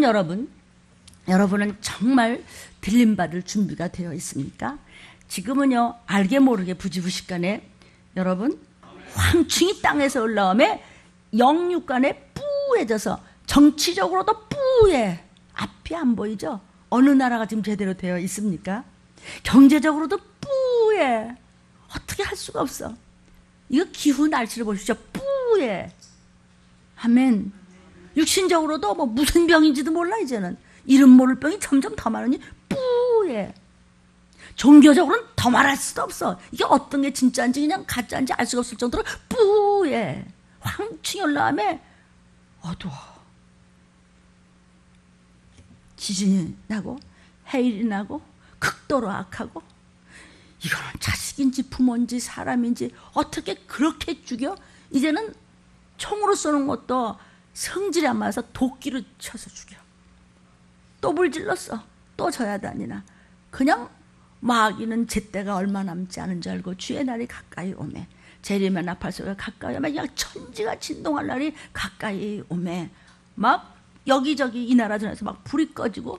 여러분은 정말 들림받을 준비가 되어 있습니까? 지금은요, 알게 모르게 부지부식간에 여러분 황충이 땅에서 올라오며 영육간에 뿌해져서 정치적으로도 뿌해. 앞이 안 보이죠? 어느 나라가 지금 제대로 되어 있습니까? 경제적으로도 뿌해. 어떻게 할 수가 없어. 이거 기후 날씨를 보십시오. 뿌해. 아멘. 육신적으로도 뭐 무슨 병인지도 몰라. 이제는 이름 모를 병이 점점 더 많으니 뿌해. 종교적으로는 더 말할 수도 없어. 이게 어떤 게 진짜인지 그냥 가짜인지 알 수가 없을 정도로 뿌해. 황충이 올라오며 어두워. 지진이 나고 해일이 나고 극도로 악하고, 이거는 자식인지 부모인지 사람인지 어떻게 그렇게 죽여? 이제는 총으로 쏘는 것도 성질이 안 맞아서 도끼로 쳐서 죽여. 또 불질렀어. 또 져야 다니나. 그냥 마귀는 제때가 얼마 남지 않은 줄 알고 주의 날이 가까이 오매. 재림의 나팔 소리가 가까이 오매. 그냥 천지가 진동할 날이 가까이 오매. 막 여기저기 이 나라 전에서 막 불이 꺼지고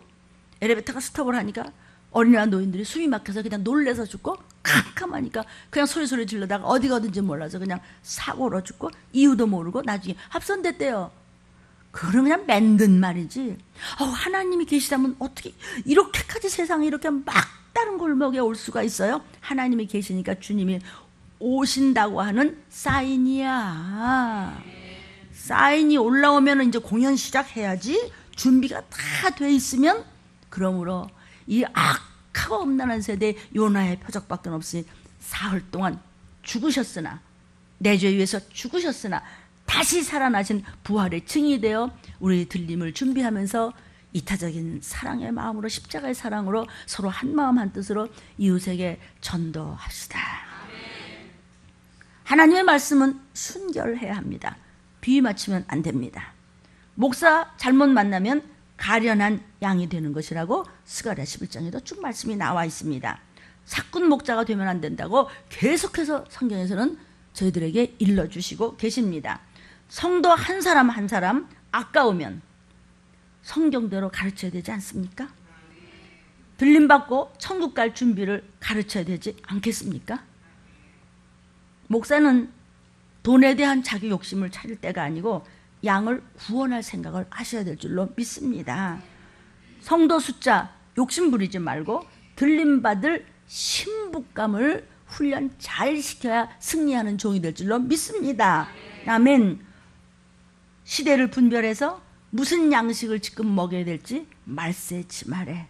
엘리베이터가 스톱을 하니까 어린이와 노인들이 숨이 막혀서 그냥 놀래서 죽고, 캄캄하니까 그냥 소리 질러다가 어디 가든지 몰라서 그냥 사고로 죽고 이유도 모르고 나중에 합선됐대요. 그거는 그냥 만든 말이지. 하나님이 계시다면 어떻게 이렇게까지 세상에 이렇게 막다른 골목에 올 수가 있어요? 하나님이 계시니까 주님이 오신다고 하는 사인이야. 사인이 올라오면 이제 공연 시작해야지. 준비가 다 돼 있으면. 그러므로 이 악하고 엄난한 세대에 요나의 표적밖에 없으니 사흘 동안 죽으셨으나, 내 죄 위해서 죽으셨으나 다시 살아나신 부활의 증이 되어 우리 들림을 준비하면서 이타적인 사랑의 마음으로, 십자가의 사랑으로 서로 한 마음 한 뜻으로 이웃에게 전도합시다. 하나님의 말씀은 순결해야 합니다. 비위 맞추면 안 됩니다. 목사 잘못 만나면 가련한 양이 되는 것이라고 스가랴 11장에도 쭉 말씀이 나와 있습니다. 사꾼 목자가 되면 안 된다고 계속해서 성경에서는 저희들에게 일러주시고 계십니다. 성도 한 사람 한 사람 아까우면 성경대로 가르쳐야 되지 않습니까? 들림받고 천국 갈 준비를 가르쳐야 되지 않겠습니까? 목사는 돈에 대한 자기 욕심을 차릴 때가 아니고 양을 구원할 생각을 하셔야 될 줄로 믿습니다. 성도 숫자 욕심 부리지 말고 들림받을 신부감을 훈련 잘 시켜야 승리하는 종이 될 줄로 믿습니다. 아멘. 시대를 분별해서 무슨 양식을 지금 먹여야 될지 말세치 말해.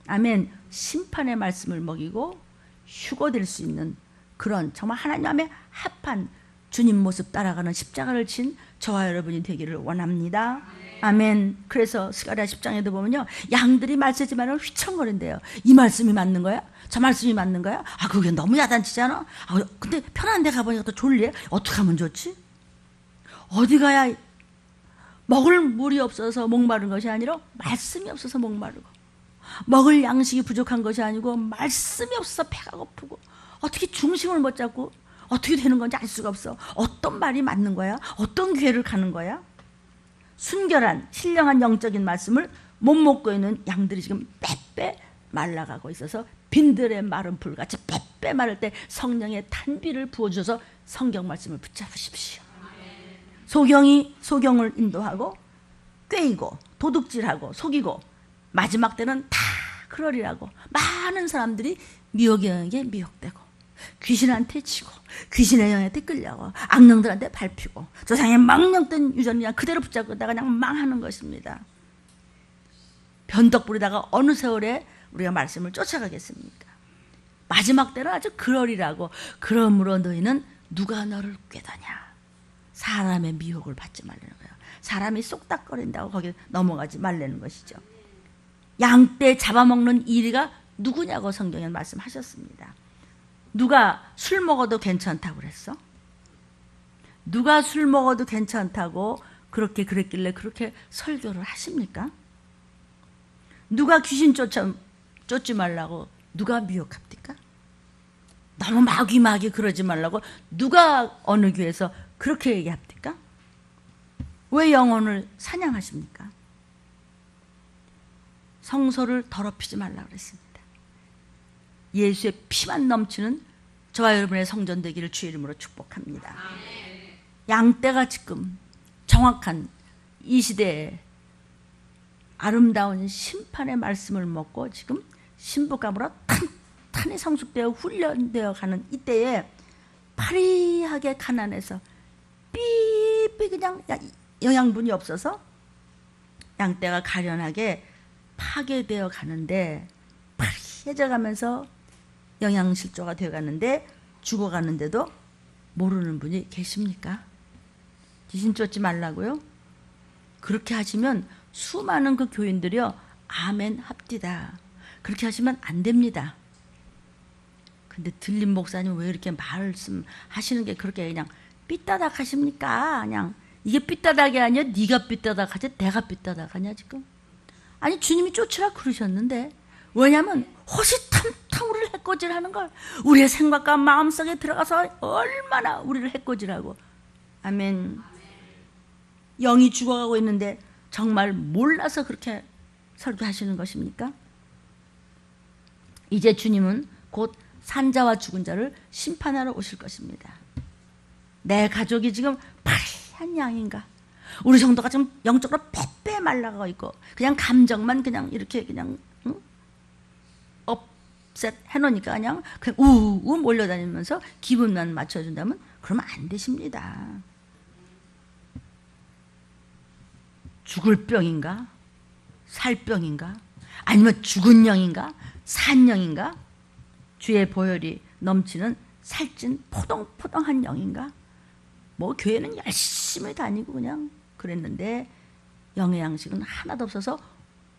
아멘. 심판의 말씀을 먹이고 휴거될 수 있는 그런 정말 하나님의 합한 주님 모습 따라가는 십자가를 진 저와 여러분이 되기를 원합니다. 아멘. 그래서 스가랴 10장에도 보면요, 양들이 말세지 말을 휘청거린대요. 이 말씀이 맞는 거야? 저 말씀이 맞는 거야? 그게 너무 야단치잖아. 근데 편한 데 가보니까 또 졸려. 어떻게 하면 좋지? 어디 가야 먹을 물이 없어서 목마른 것이 아니라 말씀이 없어서 목마르고, 먹을 양식이 부족한 것이 아니고 말씀이 없어서 배가 고프고, 어떻게 중심을 못 잡고 어떻게 되는 건지 알 수가 없어. 어떤 말이 맞는 거야? 어떤 기회를 가는 거야? 순결한 신령한 영적인 말씀을 못 먹고 있는 양들이 지금 빼빼 말라가고 있어서 빈들의 마른 불같이 빼빼 마를 때 성령의 탄비를 부어주셔서 성경 말씀을 붙잡으십시오. 소경을 인도하고 꾀이고 도둑질하고 속이고 마지막 때는 다 그러리라고 많은 사람들이 미혹에 미혹되고 귀신한테 치고 귀신의 영한테 끌려고 악령들한테 밟히고 조상의 망령된 유전이 그냥 그대로 붙잡고다가 그냥 망하는 것입니다. 변덕 부리다가 어느 세월에 우리가 말씀을 쫓아가겠습니까? 마지막 때는 아주 그러리라고. 그러므로 너희는 누가 너를 꾀더냐. 사람의 미혹을 받지 말라는 거예요. 사람이 쏙닥거린다고 거기에 넘어가지 말라는 것이죠. 양떼 잡아먹는 이리가 누구냐고 성경에 말씀하셨습니다. 누가 술 먹어도 괜찮다고 그랬어? 누가 술 먹어도 괜찮다고 그렇게 그랬길래 그렇게 설교를 하십니까? 누가 귀신 쫓지 말라고 누가 미혹합니까? 너무 마귀 그러지 말라고 누가 어느 교회에서 그렇게 얘기합니까? 왜 영혼을 사냥하십니까? 성소를 더럽히지 말라 그랬습니다. 예수의 피만 넘치는 저와 여러분의 성전 되기를 주의 이름으로 축복합니다. 양떼가 지금 정확한 이 시대에 아름다운 심판의 말씀을 먹고 지금 신부감으로 탄탄히 성숙되어 훈련되어 가는 이때에 파리하게 가난해서 삐삐 그냥 영양분이 없어서 양떼가 가련하게 파괴되어 가는데 파리해져 가면서 영양실조가 되어 가는데 죽어가는데도 모르는 분이 계십니까? 귀신 쫓지 말라고요? 그렇게 하시면 수많은 그 교인들이요 아멘 합디다. 그렇게 하시면 안 됩니다. 근데 들림 목사님 왜 이렇게 말씀하시는 게 그렇게 그냥 삐따닥 하십니까? 그냥 이게 삐따닥이 아니야? 네가 삐따닥 하지 내가 삐따닥 하냐 지금? 아니 주님이 쫓으라 그러셨는데 왜냐하면 호시탐탐 우리를 해코지하는 걸 우리의 생각과 마음속에 들어가서 얼마나 우리를 해코지하고 아멘. 영이 죽어가고 있는데 정말 몰라서 그렇게 설교하시는 것입니까? 이제 주님은 곧 산자와 죽은 자를 심판하러 오실 것입니다. 내 가족이 지금 파리한 양인가? 우리 정도가 지금 영적으로 빼빼 말라가 있고 그냥 감정만 그냥 이렇게 그냥 업셋 해놓으니까 그냥 우우 몰려다니면서 기분만 맞춰준다면 그러면 안 되십니다. 죽을 병인가? 살 병인가? 아니면 죽은 영인가? 산 영인가? 주의 보혈이 넘치는 살찐 포동포동한 영인가? 뭐 교회는 열심히 다니고 그냥 그랬는데 영의 양식은 하나도 없어서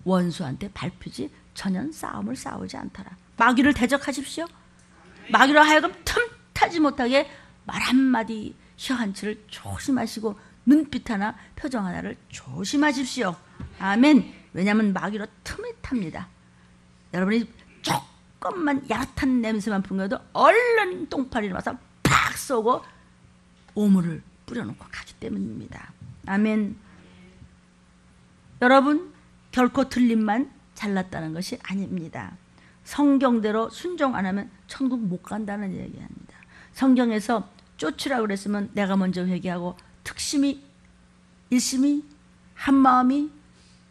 원수한테 밟히지 전혀 싸움을 싸우지 않더라. 마귀를 대적하십시오. 마귀로 하여금 틈타지 못하게 말 한마디 혀 한치를 조심하시고 눈빛 하나 표정 하나를 조심하십시오. 아멘. 왜냐하면 마귀로 틈이 탑니다. 여러분이 조금만 야릇한 냄새만 풍겨도 얼른 똥파리를 와서 팍 쏘고 오물을 뿌려놓고 가기 때문입니다. 아멘. 여러분 결코 틀림만 잘났다는 것이 아닙니다. 성경대로 순종 안 하면 천국 못 간다는 얘기합니다. 성경에서 쫓으라고 그랬으면 내가 먼저 회개하고 특심히 일심이 한마음이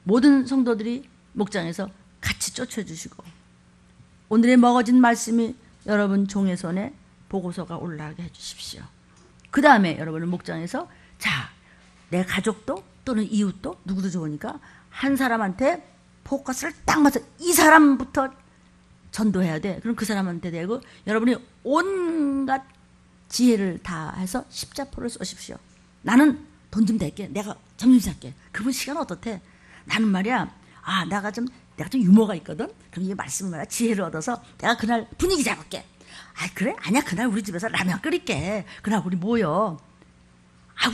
모든 성도들이 목장에서 같이 쫓아주시고 오늘의 먹어진 말씀이 여러분 종의 손에 보고서가 올라가게 해주십시오. 그 다음에 여러분은 목장에서 자, 내 가족도 또는 이웃도 누구도 좋으니까 한 사람한테 포커스를 딱 맞춰 이 사람부터 전도해야 돼. 그럼 그 사람한테 대고 여러분이 온갖 지혜를 다해서 십자포를 쏘십시오. 나는 돈 좀 댈게. 내가 점심 살게. 그분 시간 어떻대? 나는 말이야. 내가 좀 유머가 있거든. 그럼 이 말씀을 말이야. 지혜를 얻어서 내가 그날 분위기 잡을게. 그래? 아니야. 그날 우리 집에서 라면 끓일게. 그날 우리 모여.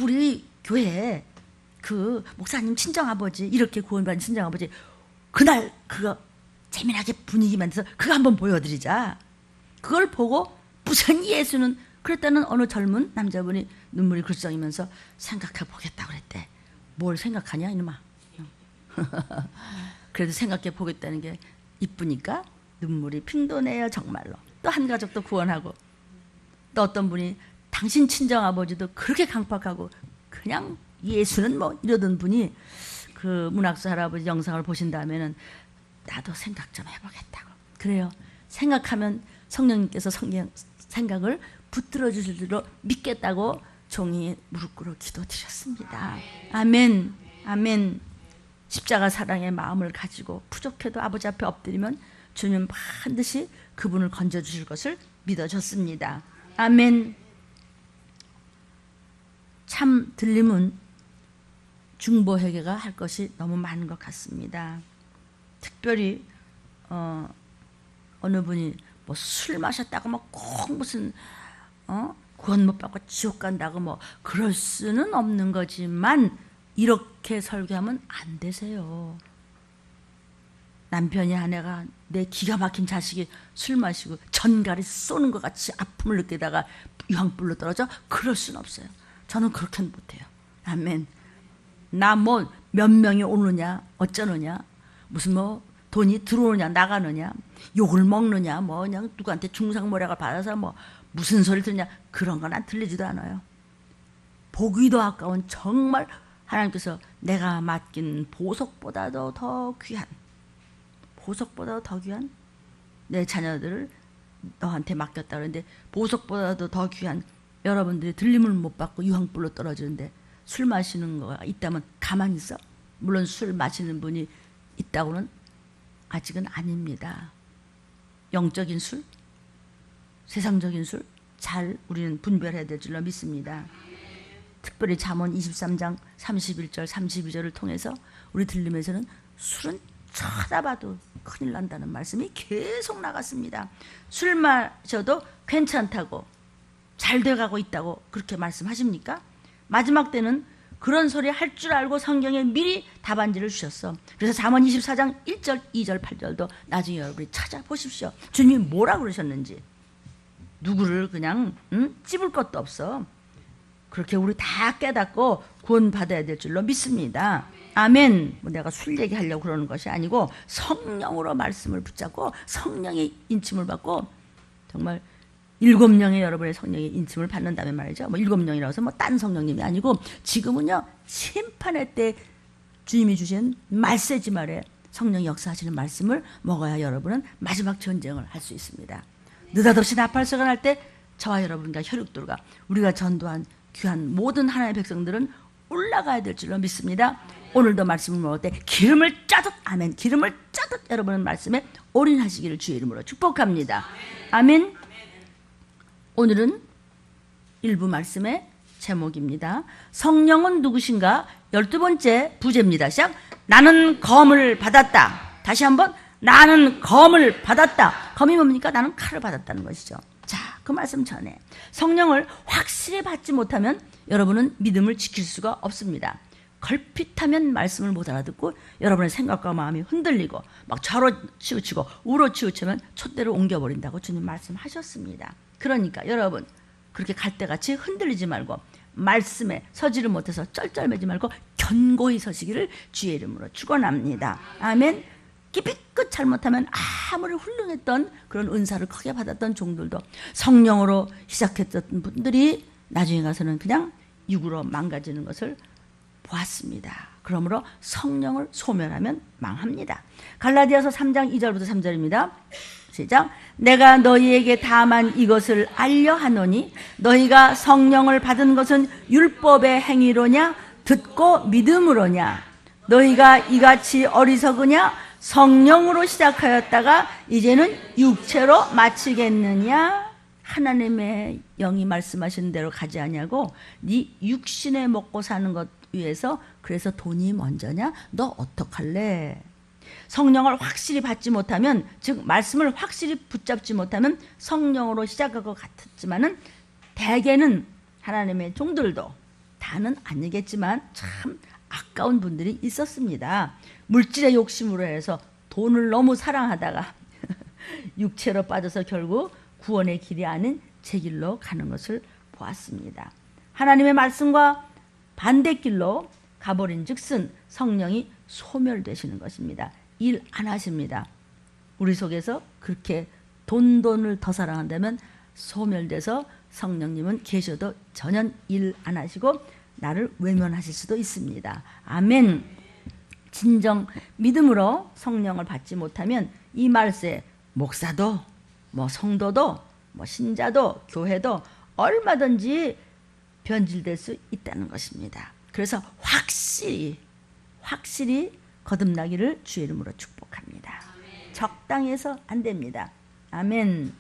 우리 교회 그 목사님 친정아버지 이렇게 구원받은 친정아버지 그날 그거 재미나게 분위기 만들어서 그거 한번 보여드리자. 그걸 보고 무슨 예수는 그랬다는 어느 젊은 남자분이 눈물이 글썽이면서 생각해 보겠다고 그랬대. 뭘 생각하냐 이놈아. 그래도 생각해 보겠다는 게 이쁘니까 눈물이 핑도내요 정말로. 또 한 가족도 구원하고 또 어떤 분이 당신 친정아버지도 그렇게 강팍하고 그냥 예수는 뭐 이러던 분이 그 문학수 할아버지 영상을 보신 다음에는 나도 생각 좀 해보겠다고. 그래요. 생각하면 성령님께서 생각을 붙들어 주실 줄로 믿겠다고 종이 무릎 꿇어 기도드렸습니다. 아멘. 아멘. 십자가 사랑의 마음을 가지고 부족해도 아버지 앞에 엎드리면 주님 반드시 그분을 건져주실 것을 믿어졌습니다. 아멘. 참 들림은 중보회개가 할 것이 너무 많은 것 같습니다. 특별히 어느 분이 뭐 술 마셨다고 뭐 꼭 무슨 구원 못 받고 지옥 간다고 뭐 그럴 수는 없는 거지만 이렇게 설교하면 안 되세요. 남편이 아내가 내 기가 막힌 자식이 술 마시고 전갈이 쏘는 것 같이 아픔을 느끼다가 유황불로 떨어져 그럴 수는 없어요. 저는 그렇게는 못해요. 아멘. 나 뭐 몇 명이 오느냐 어쩌느냐 무슨 뭐 돈이 들어오느냐 나가느냐, 욕을 먹느냐, 뭐 그냥 누구한테 중상모략을 받아서 뭐 무슨 소리 듣느냐, 그런 건 안 들리지도 않아요. 보기도 아까운 정말 하나님께서 내가 맡긴 보석보다도 더 귀한, 보석보다도 더 귀한 내 자녀들을 너한테 맡겼다 그러는데, 보석보다도 더 귀한 여러분들이 들림을 못 받고 유황불로 떨어지는데 술 마시는 거가 있다면 가만히 있어? 물론 술 마시는 분이 있다고는 아직은 아닙니다. 영적인 술, 세상적인 술 잘 우리는 분별해야 될 줄로 믿습니다. 특별히 잠언 23장 31절 32절을 통해서 우리 들림에서는 술은 쳐다봐도 큰일 난다는 말씀이 계속 나갔습니다. 술 마셔도 괜찮다고, 잘 돼가고 있다고 그렇게 말씀하십니까? 마지막 때는 그런 소리 할 줄 알고 성경에 미리 답안지를 주셨어. 그래서 잠언 24장 1절 2절 8절도 나중에 여러분이 찾아보십시오. 주님이 뭐라 그러셨는지. 누구를 그냥 찝을 것도 없어. 그렇게 우리 다 깨닫고 구원받아야 될 줄로 믿습니다. 아멘. 뭐 내가 술 얘기하려고 그러는 것이 아니고 성령으로 말씀을 붙잡고 성령의 인침을 받고, 정말 7명의 여러분의 성령의 인침을 받는다면 말이죠. 뭐 7명이라고 해서 뭐 딴 성령님이 아니고, 지금은요 심판의 때 주님이 주신 말세지 말에 성령이 역사하시는 말씀을 먹어야 여러분은 마지막 전쟁을 할 수 있습니다. 느닷없이 나팔소가 날 때 저와 여러분과 혈육들과 우리가 전도한 귀한 모든 하나님의 백성들은 올라가야 될 줄로 믿습니다. 오늘도 말씀을 먹을 때 기름을 짜듯, 아멘, 기름을 짜듯 여러분은 말씀에 올인하시기를 주의 이름으로 축복합니다. 아멘. 오늘은 일부 말씀의 제목입니다. 성령은 누구신가? 12번째 부제입니다. 시작. 나는 검을 받았다. 다시 한번, 나는 검을 받았다. 검이 뭡니까? 나는 칼을 받았다는 것이죠. 자, 그 말씀 전에 성령을 확실히 받지 못하면 여러분은 믿음을 지킬 수가 없습니다. 걸핏하면 말씀을 못 알아듣고 여러분의 생각과 마음이 흔들리고 막 좌로 치우치고 우로 치우치면 촛대로 옮겨버린다고 주님 말씀하셨습니다. 그러니까 여러분 그렇게 갈대같이 흔들리지 말고 말씀에 서지를 못해서 쩔쩔매지 말고 견고히 서시기를 주의 이름으로 축원합니다. 아멘. 기피끝 잘못하면 아무리 훌륭했던 그런 은사를 크게 받았던 종들도 성령으로 시작했던 분들이 나중에 가서는 그냥 육으로 망가지는 것을 보았습니다. 그러므로 성령을 소멸하면 망합니다. 갈라디아서 3장 2절부터 3절입니다. 시작. 내가 너희에게 다만 이것을 알려 하노니 너희가 성령을 받은 것은 율법의 행위로냐 듣고 믿음으로냐. 너희가 이같이 어리석으냐. 성령으로 시작하였다가 이제는 육체로 마치겠느냐. 하나님의 영이 말씀하신 대로 가지 아니하고 네 육신에 먹고 사는 것 위해서 그래서 돈이 먼저냐? 너 어떡할래? 성령을 확실히 받지 못하면, 즉 말씀을 확실히 붙잡지 못하면 성령으로 시작할 것 같았지만은 대개는 하나님의 종들도 다는 아니겠지만 참 아까운 분들이 있었습니다. 물질의 욕심으로 해서 돈을 너무 사랑하다가 육체로 빠져서 결국 구원의 길이 아닌 제 길로 가는 것을 보았습니다. 하나님의 말씀과 반대길로 가버린 즉슨 성령이 소멸되시는 것입니다. 일 안 하십니다. 우리 속에서 그렇게 돈을 더 사랑한다면 소멸돼서 성령님은 계셔도 전혀 일 안 하시고 나를 외면하실 수도 있습니다. 아멘. 진정 믿음으로 성령을 받지 못하면 이 말세 목사도 뭐 성도도 뭐 신자도 교회도 얼마든지 변질될 수 있다는 것입니다. 그래서 확실히 거듭나기를 주의 이름으로 축복합니다. 적당히 해서 안 됩니다. 아멘.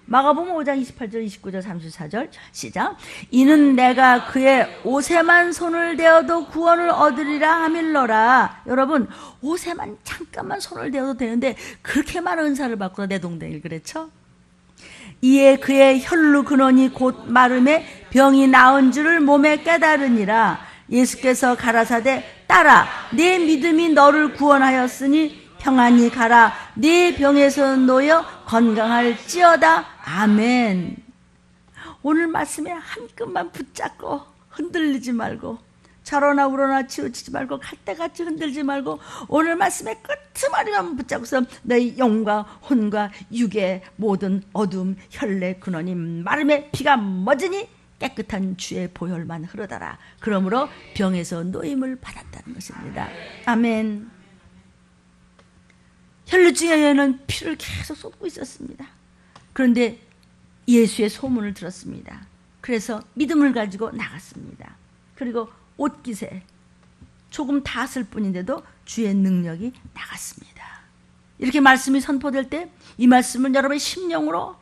마가복음 5장 28절 29절 34절 시작. 이는 내가 그의 옷에만 손을 대어도 구원을 얻으리라 하밀러라. 여러분 옷에만 잠깐만 손을 대어도 되는데 그렇게 많은 은사를 받고 내동댕이를 그랬죠. 이에 그의 혈루 근원이 곧 마름에 병이 나은 줄을 몸에 깨달으니라. 예수께서 가라사대 따라 내 믿음이 너를 구원하였으니 평안히 가라. 네 병에서 놓여 건강할지어다. 아멘. 오늘 말씀에 한 끗만 붙잡고 흔들리지 말고 자로나 우러나 치우치지 말고 갈대같이 흔들지 말고 오늘 말씀의 끄트머리만 붙잡고서 너희 영과 혼과 육의 모든 어둠 혈내 근원이 마름에 피가 멎으니 깨끗한 주의 보혈만 흐르더라. 그러므로 병에서 노임을 받았다는 것입니다. 아멘. 혈루증에는 피를 계속 쏟고 있었습니다. 그런데 예수의 소문을 들었습니다. 그래서 믿음을 가지고 나갔습니다. 그리고 옷깃에 조금 닿았을 뿐인데도 주의 능력이 나갔습니다. 이렇게 말씀이 선포될 때 이 말씀을 여러분의 심령으로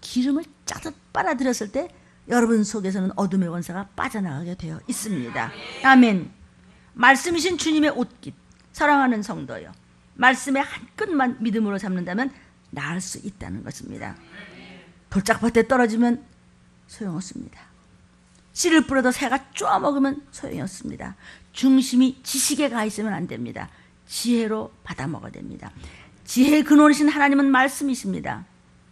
기름을 짜듯 빨아들였을 때 여러분 속에서는 어둠의 원사가 빠져나가게 되어 있습니다. 아멘. 말씀이신 주님의 옷깃, 사랑하는 성도요, 말씀의 한 끗만 믿음으로 잡는다면 나을 수 있다는 것입니다. 돌짝밭에 떨어지면 소용없습니다. 씨를 뿌려도 새가 쪼아먹으면 소용이 없습니다. 중심이 지식에 가 있으면 안 됩니다. 지혜로 받아먹어야 됩니다. 지혜의 근원이신 하나님은 말씀이십니다.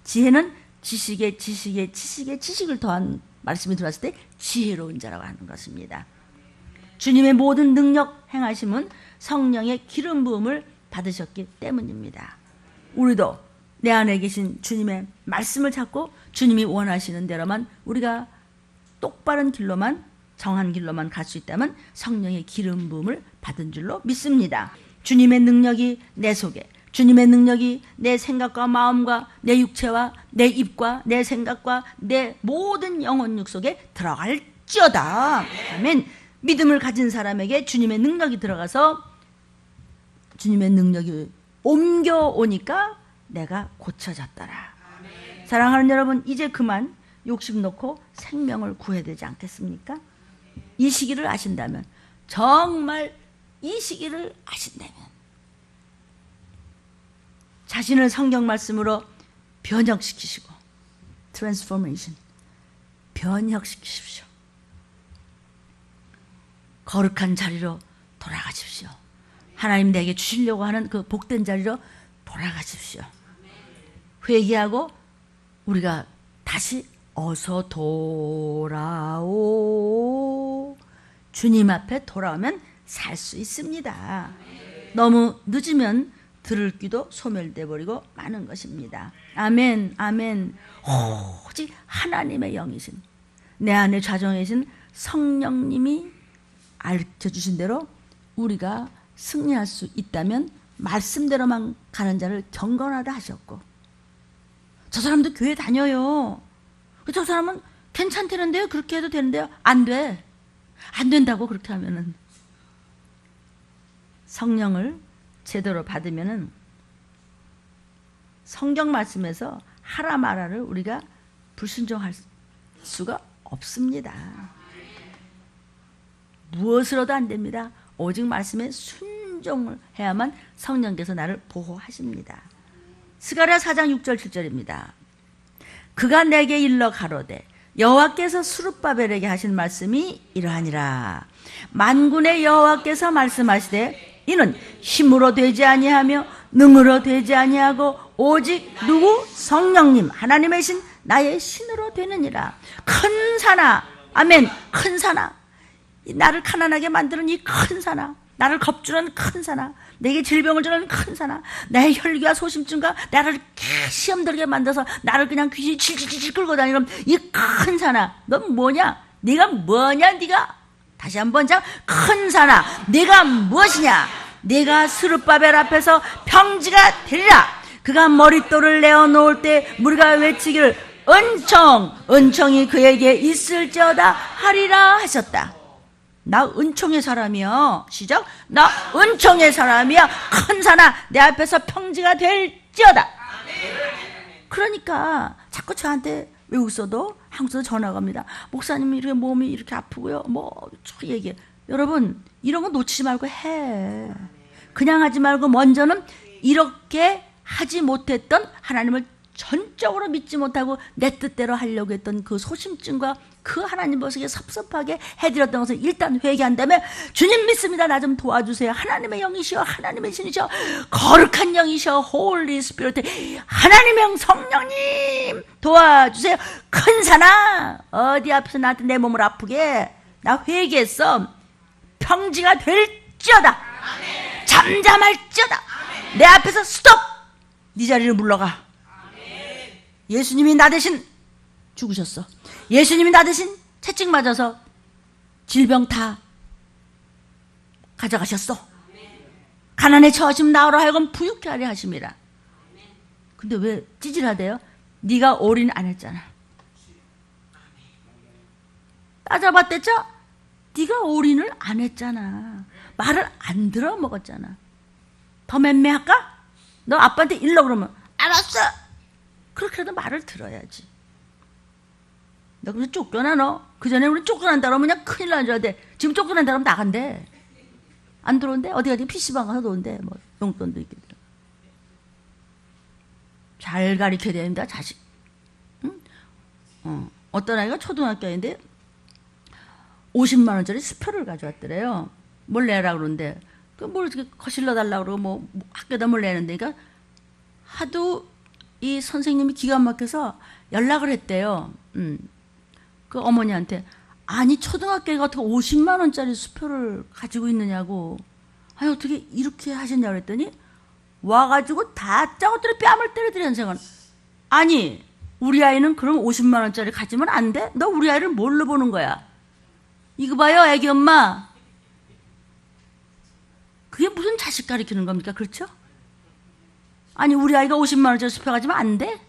지혜는 지식에 지식을 더한 말씀이 들어왔을 때 지혜로운 자라고 하는 것입니다. 주님의 모든 능력 행하심은 성령의 기름 부음을 받으셨기 때문입니다. 우리도 내 안에 계신 주님의 말씀을 찾고 주님이 원하시는 대로만 우리가 똑바른 길로만, 정한 길로만 갈 수 있다면 성령의 기름 부음을 받은 줄로 믿습니다. 주님의 능력이 내 속에, 주님의 능력이 내 생각과 마음과 내 육체와 내 입과 내 생각과 내 모든 영혼 육 속에 들어갈지어다. 아멘. 믿음을 가진 사람에게 주님의 능력이 들어가서 주님의 능력이 옮겨오니까 내가 고쳐졌더라. 사랑하는 여러분, 이제 그만 욕심 놓고 생명을 구해야 되지 않겠습니까? 이 시기를 아신다면, 정말 이 시기를 아신다면 자신을 성경 말씀으로 변혁시키시고, 트랜스포메이션, 변혁시키십시오. 거룩한 자리로 돌아가십시오. 하나님 내게 주시려고 하는 그 복된 자리로 돌아가십시오. 회개하고 우리가 다시 어서 돌아오, 주님 앞에 돌아오면 살 수 있습니다. 너무 늦으면 들을 귀도 소멸돼 버리고 마는 것입니다. 아멘, 아멘. 오직 하나님의 영이신, 내 안에 좌정하신 성령님이 알려주신 대로 우리가 승리할 수 있다면 말씀대로만 가는 자를 경건하다 하셨고, 저 사람도 교회 다녀요, 저 사람은 괜찮다는데요, 그렇게 해도 되는데요, 안 돼. 안 된다고. 그렇게 하면은 성령을 제대로 받으면은 성경 말씀에서 하라 마라를 우리가 불순종할 수가 없습니다. 무엇으로도 안 됩니다. 오직 말씀에 순종을 해야만 성령께서 나를 보호하십니다. 스가랴 4장 6절 7절입니다. 그가 내게 일러 가로되 여호와께서 스룹바벨에게 하신 말씀이 이러하니라. 만군의 여호와께서 말씀하시되 이는 힘으로 되지 아니하며 능으로 되지 아니하고 오직 누구? 성령님 하나님의 신 나의 신으로 되느니라. 큰 사나, 아멘. 큰 사나, 나를 가난하게 만드는 이 큰 사나, 나를 겁주는 큰 사나, 내게 질병을 주는 큰 사나, 나의 혈기와 소심증과 나를 시험 들게 만들어서 나를 그냥 귀신이 질질질 끌고 다니는 이 큰 사나, 넌 뭐냐? 네가 뭐냐? 네가 다시 한번 자, 큰 사나, 네가 무엇이냐? 네가 스룹바벨 앞에서 평지가 되리라. 그가 머릿돌을 내어놓을 때 우리가 외치기를 은총이 그에게 있을지어다 하리라 하셨다. 나 은총의 사람이야. 시작. 나 은총의 사람이야. 큰 사나 내 앞에서 평지가 될지어다. 그러니까 자꾸 저한테 외국 서도 한국에서 전화가 옵니다. 목사님이 이렇게 몸이 이렇게 아프고요, 뭐 얘기해. 여러분, 이런 거 놓치지 말고 해. 그냥 하지 말고 먼저는 이렇게 하지 못했던, 하나님을 전적으로 믿지 못하고 내 뜻대로 하려고 했던 그 소심증과 그 하나님 보시기에 섭섭하게 해드렸던 것을 일단 회개한 다음에, 주님 믿습니다, 나 좀 도와주세요. 하나님의 영이시여, 하나님의 신이시여, 거룩한 영이시여, 홀리 스피릿, 하나님의 영 성령님 도와주세요. 큰 사나 어디 앞에서 나한테 내 몸을 아프게 나 회개했어. 평지가 될지어다. 잠잠할지어다. 내 앞에서 스톱. 네 자리를 물러가. 예수님이 나 대신 죽으셨어. 예수님이 나 대신 채찍 맞아서 질병 다 가져가셨어. 가난에 처하시면 나로 하여금 부유케 하려 하심이라. 근데 왜 찌질하대요? 네가 올인 안 했잖아. 따져봤댔죠? 네가 올인을 안 했잖아. 말을 안 들어 먹었잖아. 더 맴매할까? 너 아빠한테 일러 그러면 알았어. 그렇게라도 말을 들어야지. 너 그래서 쫓겨나 너. 그전에 우리 쫓겨난다 그러면 그냥 큰일 나는 줄 알았는데 지금 쫓겨난다 그러면 나간대. 안 들어온대? 어디 가지? PC방 가서 논대. 뭐 용돈도 있게. 잘 가르쳐야 됩니다, 자식. 응? 어떤 아이가 초등학교인데 50만 원짜리 수표를 가져왔더래요. 뭘 내라 그러는데 뭘 이렇게 거실러 달라고 그러고 뭐 학교에다 뭘 내는데 그러니까 하도 이 선생님이 기가 막혀서 연락을 했대요. 그 어머니한테 아니 초등학교에 어떻게 50만 원짜리 수표를 가지고 있느냐고. 아니 어떻게 이렇게 하셨냐고 그랬더니 와가지고 다짜고들이 뺨을 때려들이는 생각. 아니 우리 아이는 그럼 50만 원짜리 가지면 안 돼? 너 우리 아이를 뭘로 보는 거야? 이거 봐요 애기 엄마. 그게 무슨 자식 가르치는 겁니까? 그렇죠? 아니 우리 아이가 50만 원짜리 수표 가지면 안 돼?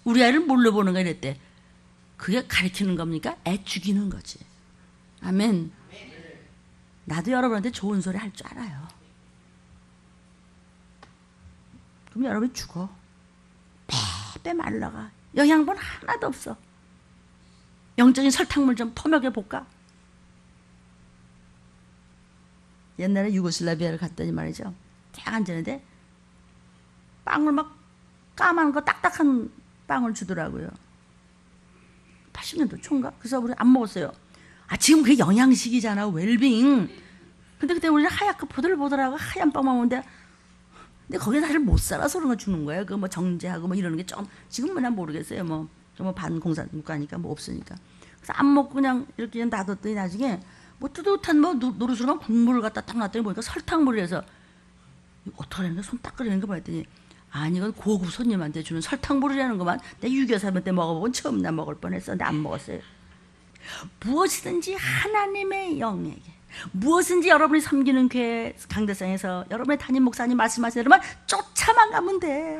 우리 아이를 뭘로 보는 거야 이랬대. 그게 가르치는 겁니까? 애 죽이는 거지. 아멘. 나도 여러분한테 좋은 소리 할 줄 알아요. 그럼 여러분이 죽어. 빼빼 말라가. 영양분 하나도 없어. 영적인 설탕물 좀 퍼먹여볼까? 옛날에 유고슬라비아를 갔더니 말이죠. 딱 앉았는데 빵을 막 까만 거 딱딱한 빵을 주더라고요. 80년도 초인가? 그래서 우리 안 먹었어요. 아 지금 그게 영양식이잖아. 웰빙. 근데 그때 우리는 하얗게 보들보들하고 하얀 빵만 먹는데 근데 거기 사실 못 살아서 그런 거 주는 거예요. 그 뭐 정제하고 뭐 이러는 게 좀 지금은 난 모르겠어요. 뭐 반공산국가니까 뭐 없으니까. 그래서 안 먹고 그냥 이렇게 그냥 놔뒀더니 나중에 뭐 뜨뜻한 뭐 노릇노릇한 국물을 갖다 딱 놨더니 보니까 설탕물이라서 어떡하라는 거야? 손 닦으라는 거 봤더니 아니 이건 고급 손님한테 주는 설탕물이라는 것만 내 6.25 때 먹어보고 처음 나 먹을 뻔했어. 근데 안 먹었어요. 무엇이든지 하나님의 영에게 무엇인지 여러분이 섬기는 교회 강대상에서 여러분의 담임 목사님 말씀하시는 대로만 쫓아만 가면 돼.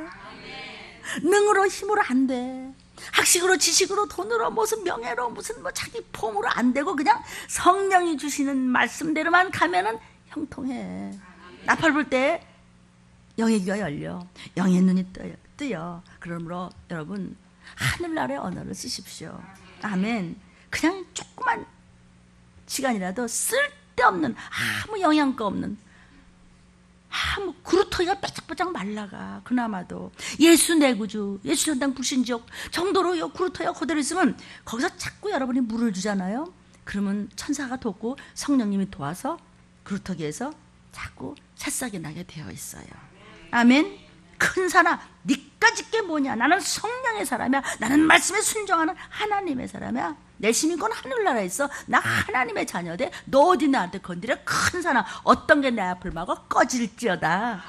능으로 힘으로 안 돼. 학식으로 지식으로 돈으로 무슨 명예로 무슨 뭐 자기 폼으로 안 되고 그냥 성령이 주시는 말씀대로만 가면은 형통해. 나팔 불 때 영의 귀가 열려. 영의 눈이 뜨여. 그러므로 여러분 하늘나라의 언어를 쓰십시오. 아멘. 그냥 조그만 시간이라도 쓸데없는 아무 영양가 없는 아무 그루터기가 바짝바짝 말라가. 그나마도 예수 내 구주 예수 전당 불신족 정도로 요 그루터기가 그대로 있으면 거기서 자꾸 여러분이 물을 주잖아요. 그러면 천사가 돕고 성령님이 도와서 그루터기에서 자꾸 새싹이 나게 되어 있어요. 아멘. 큰 사람 니까 짓게 뭐냐. 나는 성령의 사람이야. 나는 말씀에 순종하는 하나님의 사람이야. 내 시민권 하늘나라에 있어. 나 하나님의 자녀대. 너 어디 나한테 건드려. 큰 사람 어떤 게 내 앞을 막아 꺼질지어다.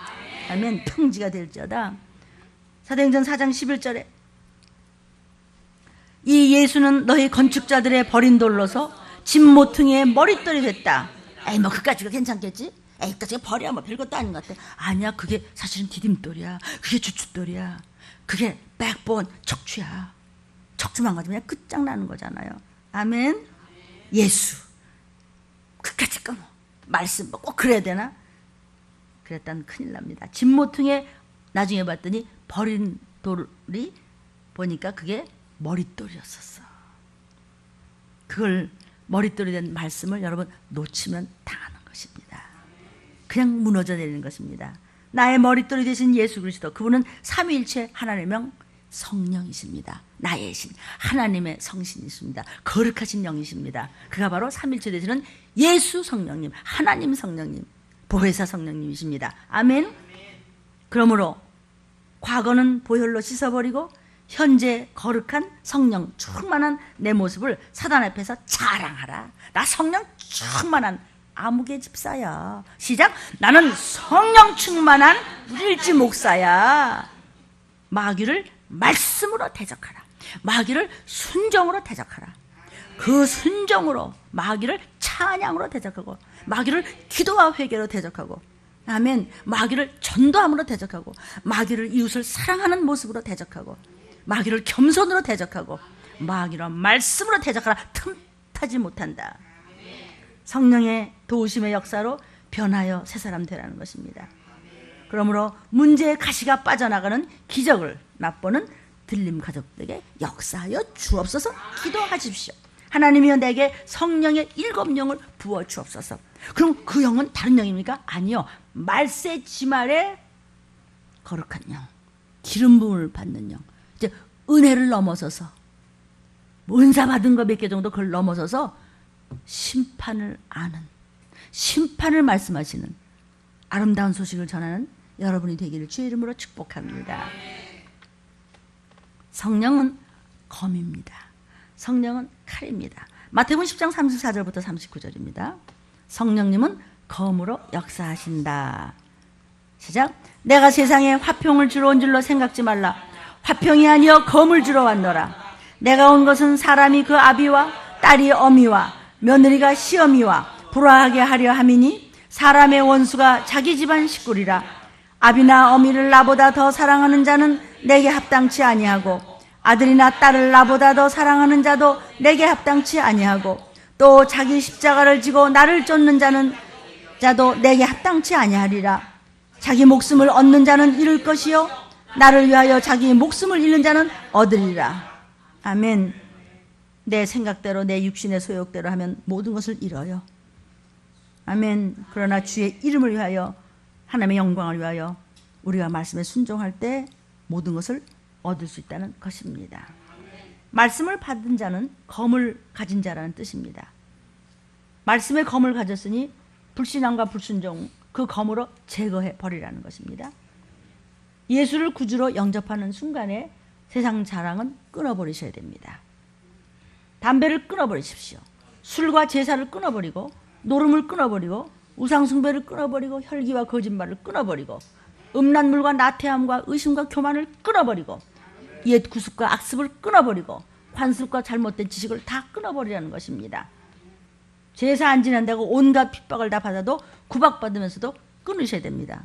아멘. 평지가 될지어다. 사도행전 4장 11절에 이 예수는 너희 건축자들의 버린 돌로서 집 모퉁이의 머릿돌이 됐다. 에이 뭐 그까지가 괜찮겠지? 에이 그까지가 버려 뭐 별것도 아닌 것 같아. 아니야 그게 사실은 디딤돌이야. 그게 주춧돌이야. 그게 백본 척추야. 척추만 가지고 그냥 끝장나는 거잖아요. 아멘. 예수 그까짓 거 뭐 말씀 뭐 꼭 그래야 되나? 그랬다면 큰일 납니다. 집 모퉁이에 나중에 봤더니 버린 돌이 보니까 그게 머릿돌이었었어. 그걸 머릿돌이 된 말씀을 여러분 놓치면 당하는 것입니다. 그냥 무너져 내리는 것입니다. 나의 머릿돌이 되신 예수 그리스도 그분은 삼위일체 하나님의 명 성령이십니다. 나의 신 하나님의 성신이십니다. 거룩하신 영이십니다. 그가 바로 삼위일체 되시는 예수 성령님 하나님 성령님 보혜사 성령님이십니다. 아멘. 그러므로 과거는 보혈로 씻어버리고 현재 거룩한 성령 충만한 내 모습을 사단 앞에서 자랑하라. 나 성령 충만한 아무개 집사야. 시작. 나는 성령 충만한 물일지 목사야. 마귀를 말씀으로 대적하라. 마귀를 순종으로 대적하라. 그 순종으로 마귀를 찬양으로 대적하고, 마귀를 기도와 회개로 대적하고, 아멘. 마귀를 전도함으로 대적하고, 마귀를 이웃을 사랑하는 모습으로 대적하고, 마귀를 겸손으로 대적하고, 마귀로 말씀으로 대적하라. 틈타지 못한다. 성령의 도우심의 역사로 변하여 새 사람 되라는 것입니다. 그러므로 문제의 가시가 빠져나가는 기적을 맛보는 들림 가족들에게 역사하여 주옵소서. 기도하십시오. 하나님이여 내게 성령의 7영을 부어 주옵소서. 그럼 그 영은 다른 영입니까? 아니요. 말세 지말의 거룩한 영, 기름 부음을 받는 영, 이제 은혜를 넘어서서 은사 받은 거 몇 개 정도 그걸 넘어서서 심판을 아는, 심판을 말씀하시는 아름다운 소식을 전하는 여러분이 되기를 주의 이름으로 축복합니다. 성령은 검입니다. 성령은 칼입니다. 마태복음 10장 34절부터 39절입니다. 성령님은 검으로 역사하신다. 시작. 내가 세상에 화평을 주러 온 줄로 생각지 말라. 화평이 아니여 검을 주러 왔노라. 내가 온 것은 사람이 그 아비와 딸이 어미와 며느리가 시어미와 불화하게 하려 함이니 사람의 원수가 자기 집안 식구리라. 아비나 어미를 나보다 더 사랑하는 자는 내게 합당치 아니하고 아들이나 딸을 나보다 더 사랑하는 자도 내게 합당치 아니하고 또 자기 십자가를 지고 나를 쫓는 자도 내게 합당치 아니하리라. 자기 목숨을 얻는 자는 잃을 것이요 나를 위하여 자기 목숨을 잃는 자는 얻으리라. 아멘. 내 생각대로 내 육신의 소욕대로 하면 모든 것을 잃어요. 아멘. 그러나 주의 이름을 위하여, 하나님의 영광을 위하여 우리가 말씀에 순종할 때 모든 것을 얻을 수 있다는 것입니다. 말씀을 받은 자는 검을 가진 자라는 뜻입니다. 말씀의 검을 가졌으니 불신앙과 불순종 그 검으로 제거해 버리라는 것입니다. 예수를 구주로 영접하는 순간에 세상 자랑은 끊어버리셔야 됩니다. 담배를 끊어버리십시오. 술과 제사를 끊어버리고, 노름을 끊어버리고, 우상숭배를 끊어버리고, 혈기와 거짓말을 끊어버리고, 음란물과 나태함과 의심과 교만을 끊어버리고, 옛 구습과 악습을 끊어버리고, 관습과 잘못된 지식을 다 끊어버리라는 것입니다. 제사 안 지낸다고 온갖 핍박을 다 받아도 구박받으면서도 끊으셔야 됩니다.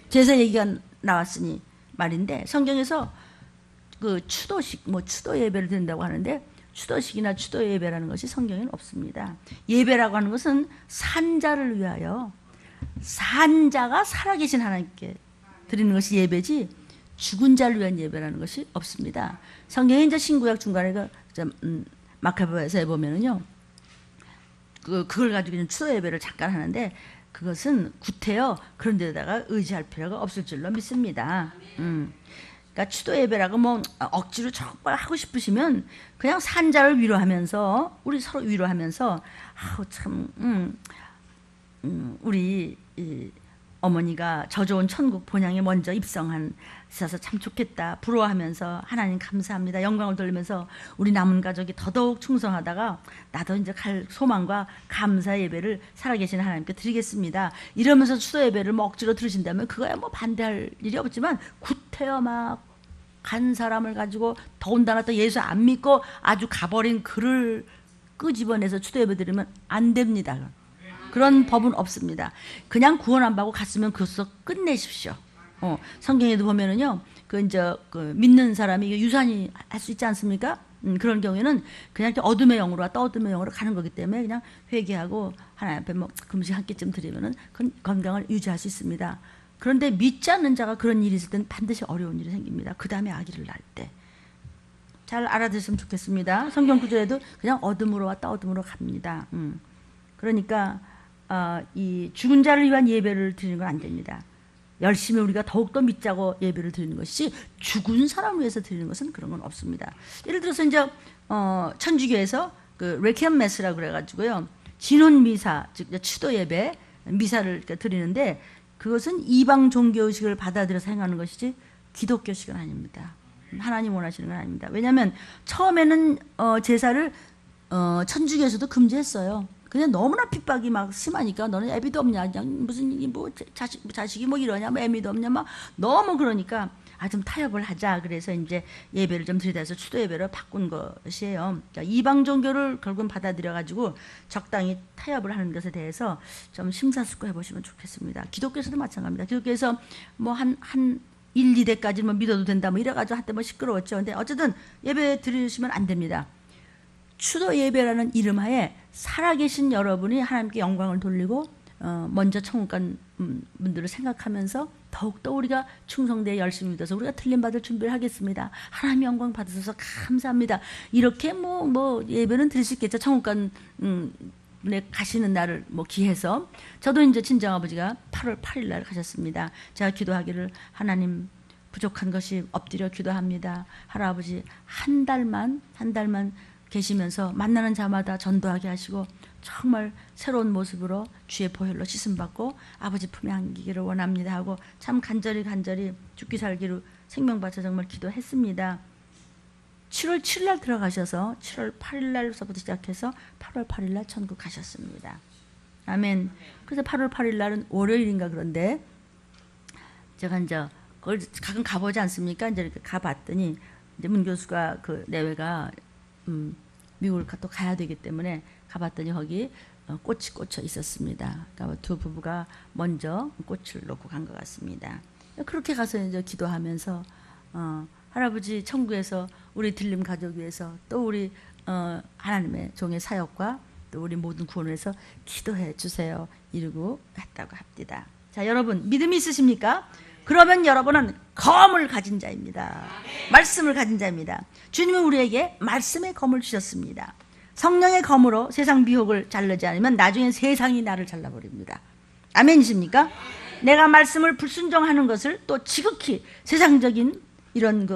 제사 얘기가 나왔으니 말인데, 성경에서 그 추도식, 추도 예배를 드린다고 하는데, 추도식이나 추도 예배라는 것이 성경에는 없습니다. 예배라고 하는 것은 산자를 위하여, 산자가 살아계신 하나님께 드리는 것이 예배지, 죽은 자를 위한 예배라는 것이 없습니다. 성경에 이제 신구약 중간에 마카베에서 보면은요, 그걸 가지고 있는 추도 예배를 잠깐 하는데, 그것은 구태여 그런 데다가 의지할 필요가 없을 줄로 믿습니다. 그러니까 추도 예배라고 억지로 정말 하고 싶으시면 그냥 산자를 위로하면서, 우리 서로 위로하면서, 우리 어머니가 저 좋은 천국 본향에 먼저 입성하셔서 참 좋겠다 부러워하면서, 하나님 감사합니다 영광을 돌리면서 우리 남은 가족이 더더욱 충성하다가 나도 이제 갈 소망과 감사 예배를 살아계신 하나님께 드리겠습니다 이러면서 추도 예배를 억지로 들으신다면 그거야 반대할 일이 없지만, 구태여 막 간 사람을 가지고 더군다나 또 예수 안 믿고 아주 가버린 그를 끄집어내서 추도 예배 드리면 안 됩니다. 그런 법은 없습니다. 그냥 구원 안 받고 갔으면 그것으로 끝내십시오. 성경에도 보면은요, 그 믿는 사람이 유산이 할 수 있지 않습니까? 그런 경우에는 그냥 어둠의 영으로 왔다 어둠의 영으로 가는 거기 때문에 그냥 회개하고 하나님 앞에 금식 한 끼쯤 드리면은 건강을 유지할 수 있습니다. 그런데 믿지 않는 자가 그런 일이 있을 때는 반드시 어려운 일이 생깁니다. 그 다음에 아기를 낳을 때. 잘 알아들으시면 좋겠습니다. 성경 구절에도 그냥 어둠으로 왔다 어둠으로 갑니다. 그러니까 이 죽은 자를 위한 예배를 드리는 건 안 됩니다. 열심히 우리가 더욱더 믿자고 예배를 드리는 것이, 죽은 사람을 위해서 드리는 것은 그런 건 없습니다. 예를 들어서 이제 천주교에서 그 레퀴엠 메스라고 그래가지고요, 진혼 미사, 즉 추도 예배 미사를 드리는데, 그것은 이방 종교 의식을 받아들여서 행하는 것이지 기독교식은 아닙니다. 하나님 원하시는 건 아닙니다. 왜냐하면 처음에는 제사를 천주교에서도 금지했어요. 그냥 너무나 핍박이 막 심하니까 너는 애비도 없냐, 그냥 무슨 뭐 자식이 뭐 이러냐, 뭐 애미도 없냐, 막 너무 그러니까 좀 타협을 하자. 그래서 이제 예배를 좀 드리다 해서 추도 예배로 바꾼 것이에요. 그러니까 이방 종교를 결국은 받아들여 가지고 적당히 타협을 하는 것에 대해서 좀 심사숙고해 보시면 좋겠습니다. 기독교에서도 마찬가지입니다. 기독교에서 뭐 한 1, 2대까지 뭐 믿어도 된다 뭐 이래가지고 한때 뭐 시끄러웠죠. 근데 어쨌든 예배 드리시면 안 됩니다. 추도 예배라는 이름하에 살아계신 여러분이 하나님께 영광을 돌리고 먼저 천국 간 분들을 생각하면서 더욱더 우리가 충성되어 열심히 믿어서 우리가 틀림 받을 준비를 하겠습니다. 하나님 영광 받으셔서 감사합니다. 이렇게 뭐 예배는 드릴 수 있겠죠. 천국 간 가시는 날을 뭐 기해서 저도 이제 친정아버지가 8월 8일 날 가셨습니다. 제가 기도하기를 하나님 부족한 것이 엎드려 기도합니다. 할아버지 한 달만 계시면서 만나는 자마다 전도하게 하시고 정말 새로운 모습으로 주의 보혈로 씻음받고 아버지 품에 안기기를 원합니다 하고 참 간절히 죽기 살기로 생명 바쳐 정말 기도했습니다. 7월 7일 날 들어가셔서 7월 8일 날서부터 시작해서 8월 8일 날 천국 가셨습니다. 아멘. 그래서 8월 8일 날은 월요일인가 그런데 제가 이제 그걸 가끔 가보지 않습니까? 이제 이렇게 가봤더니 이제 문 교수가 그 내외가 미국을 또 가야 되기 때문에 가봤더니 거기 꽃이 꽂혀 있었습니다. 그러니까 두 부부가 먼저 꽃을 놓고 간 것 같습니다. 그렇게 가서 이제 기도하면서 할아버지 천국에서 우리 들림 가족 위해서 또 우리 하나님의 종의 사역과 또 우리 모든 구원을 위해서 기도해 주세요. 이러고 했다고 합니다. 자, 여러분 믿음이 있으십니까? 그러면 여러분은 검을 가진 자입니다. 말씀을 가진 자입니다. 주님은 우리에게 말씀의 검을 주셨습니다. 성령의 검으로 세상 미혹을 자르지 않으면 나중에 세상이 나를 잘라버립니다. 아멘이십니까? 내가 말씀을 불순종하는 것을 또 지극히 세상적인 이런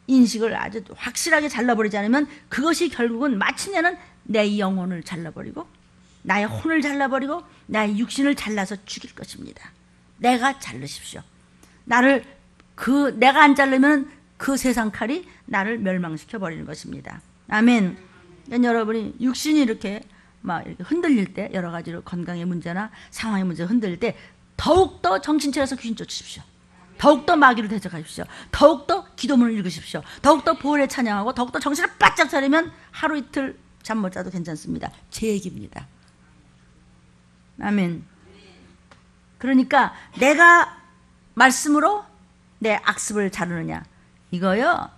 인식을 아주 확실하게 잘라버리지 않으면 그것이 결국은 마침내는 내 영혼을 잘라버리고 나의 혼을 잘라버리고 나의 육신을 잘라서 죽일 것입니다. 내가 자르십시오. 내가 안 자르면 그 세상 칼이 나를 멸망시켜 버리는 것입니다. 아멘. 여러분이 육신이 이렇게 흔들릴 때 여러 가지로 건강의 문제나 상황의 문제가 흔들릴 때 더욱더 정신 차려서 귀신 쫓으십시오. 더욱더 마귀를 대적하십시오. 더욱더 기도문을 읽으십시오. 더욱더 보혈에 찬양하고 더욱더 정신을 바짝 차리면 하루 이틀 잠 못 자도 괜찮습니다. 제 얘기입니다. 아멘. 그러니까 내가 말씀으로 내 악습을 자르느냐 이거요.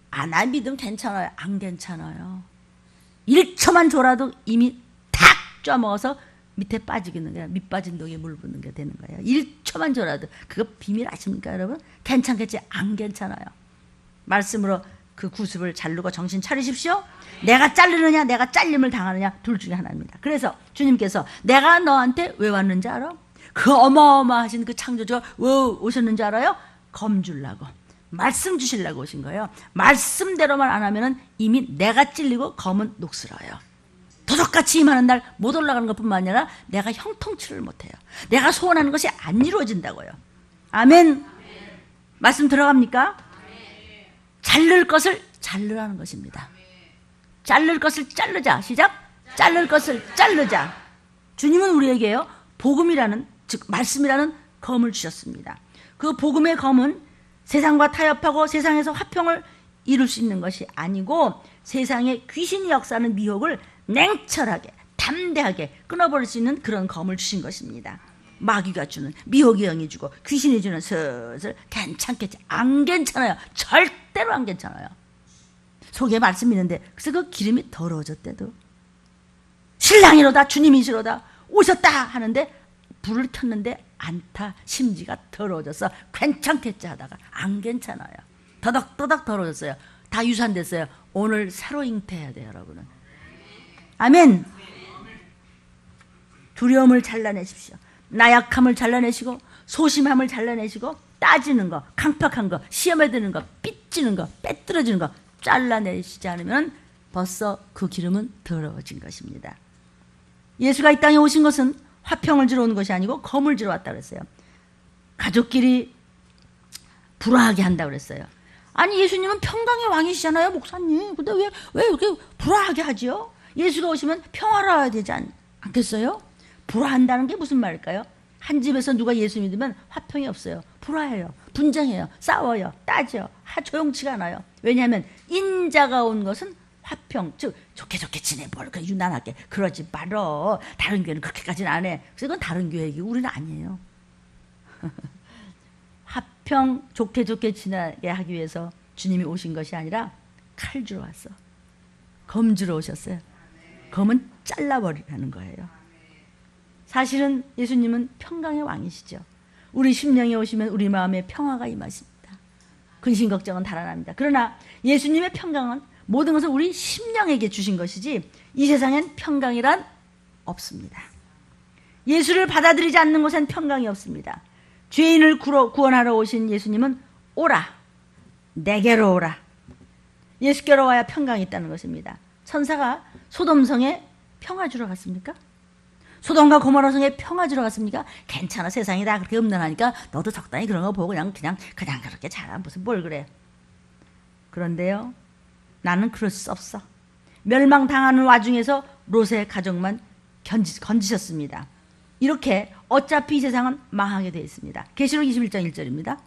나 믿음 괜찮아요. 안 괜찮아요. 1초만 졸아도 이미 탁 쪄먹어서 밑에 빠지겠는 거야. 밑 빠진 독에 물 붓는 게 되는 거예요. 1초만 졸아도. 그거 비밀 아십니까 여러분? 괜찮겠지? 안 괜찮아요. 말씀으로 그 구습을 자르고 정신 차리십시오. 내가 자르느냐 내가 잘림을 당하느냐 둘 중에 하나입니다. 그래서 주님께서 내가 너한테 왜 왔는지 알아? 그 어마어마하신 그 창조주가 왜 오셨는지 알아요? 검 주려고. 말씀 주시려고 오신 거예요. 말씀대로만 안 하면은 이미 내가 찔리고 검은 녹슬어요. 도적같이 임하는 날 못 올라가는 것뿐만 아니라 내가 형통치를 못해요. 내가 소원하는 것이 안 이루어진다고요. 아멘. 말씀 들어갑니까? 자를 것을 자르라는 것입니다. 자를 것을 자르자. 시작. 자를 것을 자르자. 주님은 우리에게요 복음이라는 즉 말씀이라는 검을 주셨습니다. 그 복음의 검은 세상과 타협하고 세상에서 화평을 이룰 수 있는 것이 아니고 세상에 귀신이 역사하는 미혹을 냉철하게 담대하게 끊어버릴 수 있는 그런 검을 주신 것입니다. 마귀가 주는 미혹의 영이 주고 귀신이 주는 슬슬 괜찮겠지. 안 괜찮아요. 절대로 안 괜찮아요. 속에 말씀이 있는데 그래서 그 기름이 더러워졌대도 신랑이로다 주님이시로다 오셨다 하는데 불을 켰는데 안타 심지가 더러워져서 괜찮겠지 하다가 안 괜찮아요. 더덕더덕 더러워졌어요. 다 유산됐어요. 오늘 새로 잉태해야 돼요 여러분은. 아멘. 두려움을 잘라내십시오. 나약함을 잘라내시고 소심함을 잘라내시고 따지는 거 강팍한 거 시험에 드는 거 삐지는 거 빼뜨려지는 거 잘라내시지 않으면 벌써 그 기름은 더러워진 것입니다. 예수가 이 땅에 오신 것은 화평을 주러 온 것이 아니고 검을 주러 왔다고 그랬어요. 가족끼리 불화하게 한다고 그랬어요. 아니 예수님은 평강의 왕이시잖아요, 목사님. 근데 왜 이렇게 불화하게 하지요? 예수가 오시면 평화로워야 되지 않겠어요? 불화한다는 게 무슨 말일까요? 한 집에서 누가 예수 믿으면 화평이 없어요. 불화해요. 분쟁해요. 싸워요. 따져요. 조용치가 않아요. 왜냐하면 인자가 온 것은 화평, 즉 좋게 지내버려. 유난하게. 그러지 말어. 다른 교회는 그렇게까지는 안 해. 그래서 이건 다른 교회 얘기고 우리는 아니에요. 화평, 좋게 지내게 하기 위해서 주님이 오신 것이 아니라 칼 주러 왔어. 검 주러 오셨어요. 검은 잘라버리라는 거예요. 사실은 예수님은 평강의 왕이시죠. 우리 심령에 오시면 우리 마음에 평화가 임하십니다. 근심 걱정은 달아납니다. 그러나 예수님의 평강은 모든 것을 우리 심령에게 주신 것이지 이 세상엔 평강이란 없습니다. 예수를 받아들이지 않는 곳엔 평강이 없습니다. 죄인을 구원하러 오신 예수님은 오라, 내게로 오라. 예수께로 와야 평강이 있다는 것입니다. 천사가 소돔성에 평화 주러 갔습니까? 소돔과 고모라 성에 평화 주러 갔습니까? 괜찮아, 세상이 다 그렇게 음란하니까 너도 적당히 그런 거 보고 그냥 그렇게 잘하. 무슨 뭘 그래. 그런데요, 나는 그럴 수 없어. 멸망당하는 와중에서 롯의 가족만 건지셨습니다. 이렇게 어차피 이 세상은 망하게 되어 있습니다. 계시록 21장 1절입니다.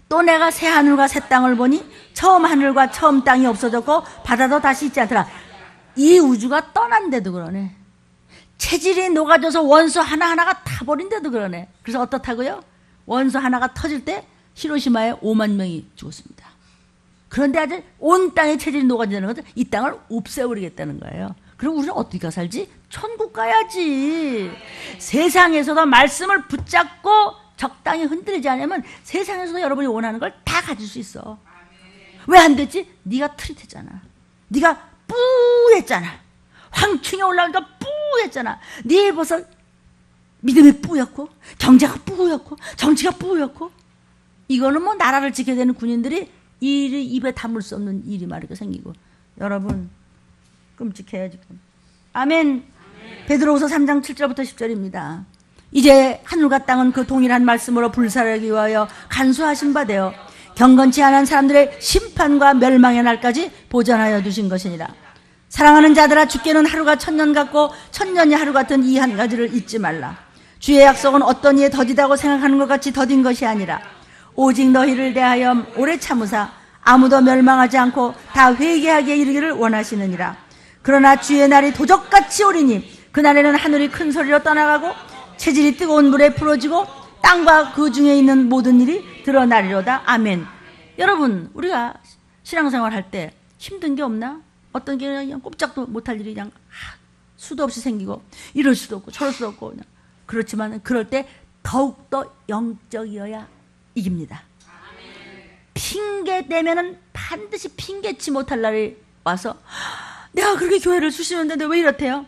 또 내가 새 하늘과 새 땅을 보니 처음 하늘과 처음 땅이 없어졌고 바다도 다시 있지 않더라. 이 우주가 떠난데도 그러네. 체질이 녹아져서 원소 하나하나가 타버린데도 그러네. 그래서 어떻다고요? 원소 하나가 터질 때 히로시마에 5만 명이 죽었습니다. 그런데 아직 온 땅의 체질이 녹아진다는 것은 이 땅을 없애버리겠다는 거예요. 그럼 우리는 어떻게 살지? 천국 가야지. 세상에서도 말씀을 붙잡고 적당히 흔들리지 않으면 세상에서도 여러분이 원하는 걸 다 가질 수 있어. 왜 안 되지? 네가 트릿했잖아. 네가 뿌했잖아. 황충에 올라오니까 뿌했잖아. 네 벌써 믿음이 뿌였고 경제가 뿌였고 정치가 뿌였고 이거는 뭐 나라를 지켜야 되는 군인들이 일이 입에 담을 수 없는 일이 말이가 생기고 여러분 끔찍해요 지금. 아멘. 베드로후서 3장 7절부터 10절입니다. 이제 하늘과 땅은 그 동일한 말씀으로 불살하기 위하여 간수하신 바 되어 경건치 않은 사람들의 심판과 멸망의 날까지 보전하여 두신 것이니라. 사랑하는 자들아, 주께는 하루가 천년 같고 천년이 하루 같은 이 한 가지를 잊지 말라. 주의 약속은 어떤 이에 더디다고 생각하는 것 같이 더딘 것이 아니라 오직 너희를 대하여 오래 참으사 아무도 멸망하지 않고 다 회개하게 이르기를 원하시느니라. 그러나 주의 날이 도적같이 오리니 그날에는 하늘이 큰 소리로 떠나가고 체질이 뜨거운 물에 풀어지고 땅과 그 중에 있는 모든 일이 드러나리로다. 아멘. 여러분, 우리가 신앙생활 할 때 힘든 게 없나? 어떤 게 그냥 꼼짝도 못할 일이 그냥 수도 없이 생기고 이럴 수도 없고 저럴 수도 없고 그냥. 그렇지만 그럴 때 더욱더 영적이어야 이깁니다. 핑계 대면은 반드시 핑계치 못할 날이 와서 내가 그렇게 교회를 수시는데 왜 이렇대요?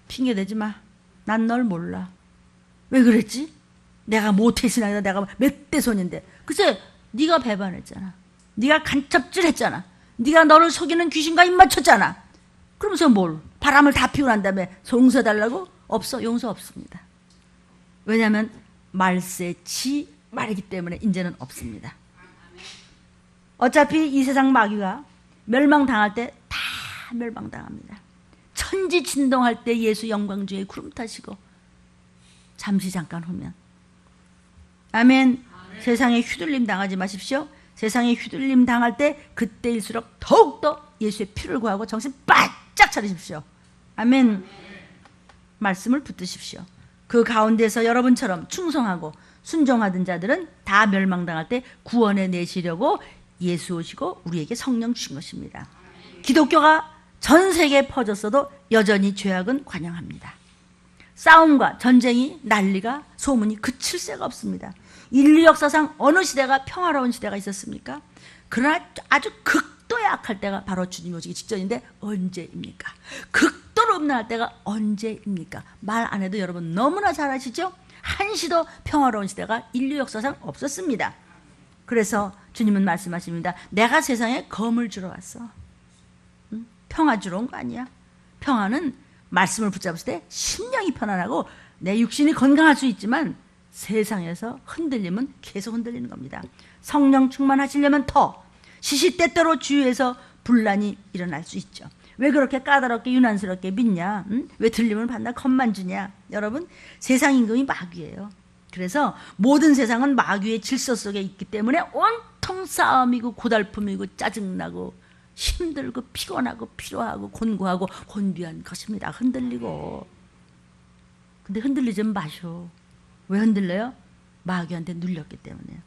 핑계 대지 마. 난 널 몰라. 왜 그랬지? 내가 모태신앙이다. 내가 몇 대 손인데. 글쎄 네가 배반했잖아. 네가 간첩질했잖아. 네가 너를 속이는 귀신과 입맞췄잖아. 그러면서 뭘? 바람을 다 피우고 난 다음에 용서해달라고? 없어. 용서 없습니다. 왜냐하면 말세 지 말이기 때문에 이제는 없습니다. 어차피 이 세상 마귀가 멸망당할 때 다 멸망당합니다. 천지 진동할 때 예수 영광주에 구름 타시고 잠시 잠깐 후면 아멘. 세상에 휘둘림 당하지 마십시오. 세상에 휘둘림 당할 때 그때일수록 더욱더 예수의 피를 구하고 정신 바짝 차리십시오. 아멘. 말씀을 붙드십시오. 그 가운데서 여러분처럼 충성하고 순종하던 자들은 다 멸망당할 때 구원해 내시려고 예수 오시고 우리에게 성령 주신 것입니다. 기독교가 전 세계에 퍼졌어도 여전히 죄악은 관영합니다. 싸움과 전쟁이 난리가 소문이 그칠 새가 없습니다. 인류 역사상 어느 시대가 평화로운 시대가 있었습니까? 그러나 아주 극도에 악할 때가 바로 주님 오시기 직전인데 언제입니까? 극도로 음란할 때가 언제입니까? 말 안 해도 여러분 너무나 잘 아시죠? 한시도 평화로운 시대가 인류 역사상 없었습니다. 그래서 주님은 말씀하십니다. 내가 세상에 검을 주러 왔어. 응? 평화 주러 온 거 아니야. 평화는 말씀을 붙잡을 때 심령이 편안하고 내 육신이 건강할 수 있지만 세상에서 흔들리면 계속 흔들리는 겁니다. 성령 충만하시려면 더 시시때때로 주위에서 분란이 일어날 수 있죠. 왜 그렇게 까다롭게 유난스럽게 믿냐? 응? 왜 들림을 받나 겁만 주냐? 여러분, 세상 임금이 마귀예요. 그래서 모든 세상은 마귀의 질서 속에 있기 때문에 온통 싸움이고 고달픔이고 짜증나고 힘들고 피곤하고 피로하고 곤고하고 곤비한 것입니다. 흔들리고. 근데 흔들리지 마셔. 왜 흔들려요? 마귀한테 눌렸기 때문에요.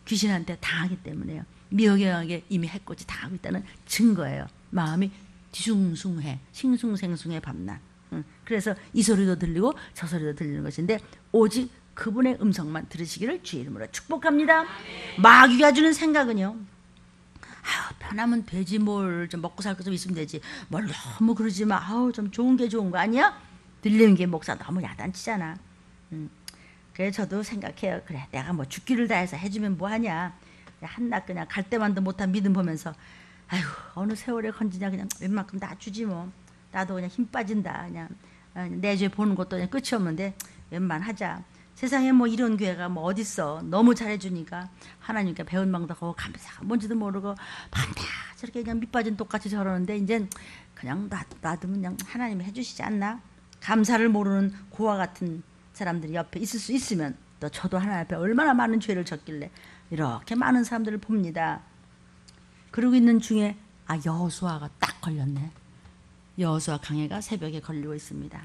귀신한테 당하기 때문에요. 미혹에게 이미 해코지 당하고 있다는 증거예요. 마음이 뒤숭숭해, 싱숭생숭해 밤낮. 그래서 이 소리도 들리고 저 소리도 들리는 것인데 오직 그분의 음성만 들으시기를 주의 이름으로 축복합니다. 마귀가 주는 생각은요, 아우, 편하면 되지, 뭘 좀 먹고 살 거 좀 있으면 되지, 뭘 너무 그러지 마, 아우 좀 좋은 게 좋은 거 아니야? 들리는 게 목사 너무 야단치잖아. 그래 저도 생각해요. 그래 내가 뭐 죽기를 다해서 해주면 뭐하냐, 한낱 그냥 갈 때만도 못한 믿음 보면서 아이고 어느 세월에 건지냐, 그냥 웬만큼 다 주지 뭐. 나도 그냥 힘 빠진다, 그냥 내 죄 보는 것도 그냥 끝이 없는데 웬만하자. 세상에 뭐 이런 교회가 뭐 어딨어. 너무 잘해주니까 하나님께 배운 방도하고 감사가 뭔지도 모르고 밤낮 저렇게 그냥 밑빠진 똑같이 저러는데 이제 그냥 놔두면 그냥 하나님이 해주시지 않나. 감사를 모르는 고와 같은 사람들이 옆에 있을 수 있으면 또 저도 하나님 앞에 얼마나 많은 죄를 졌길래 이렇게 많은 사람들을 봅니다. 그러고 있는 중에 여호수아가 딱 걸렸네. 여호수아 강해가 새벽에 걸리고 있습니다.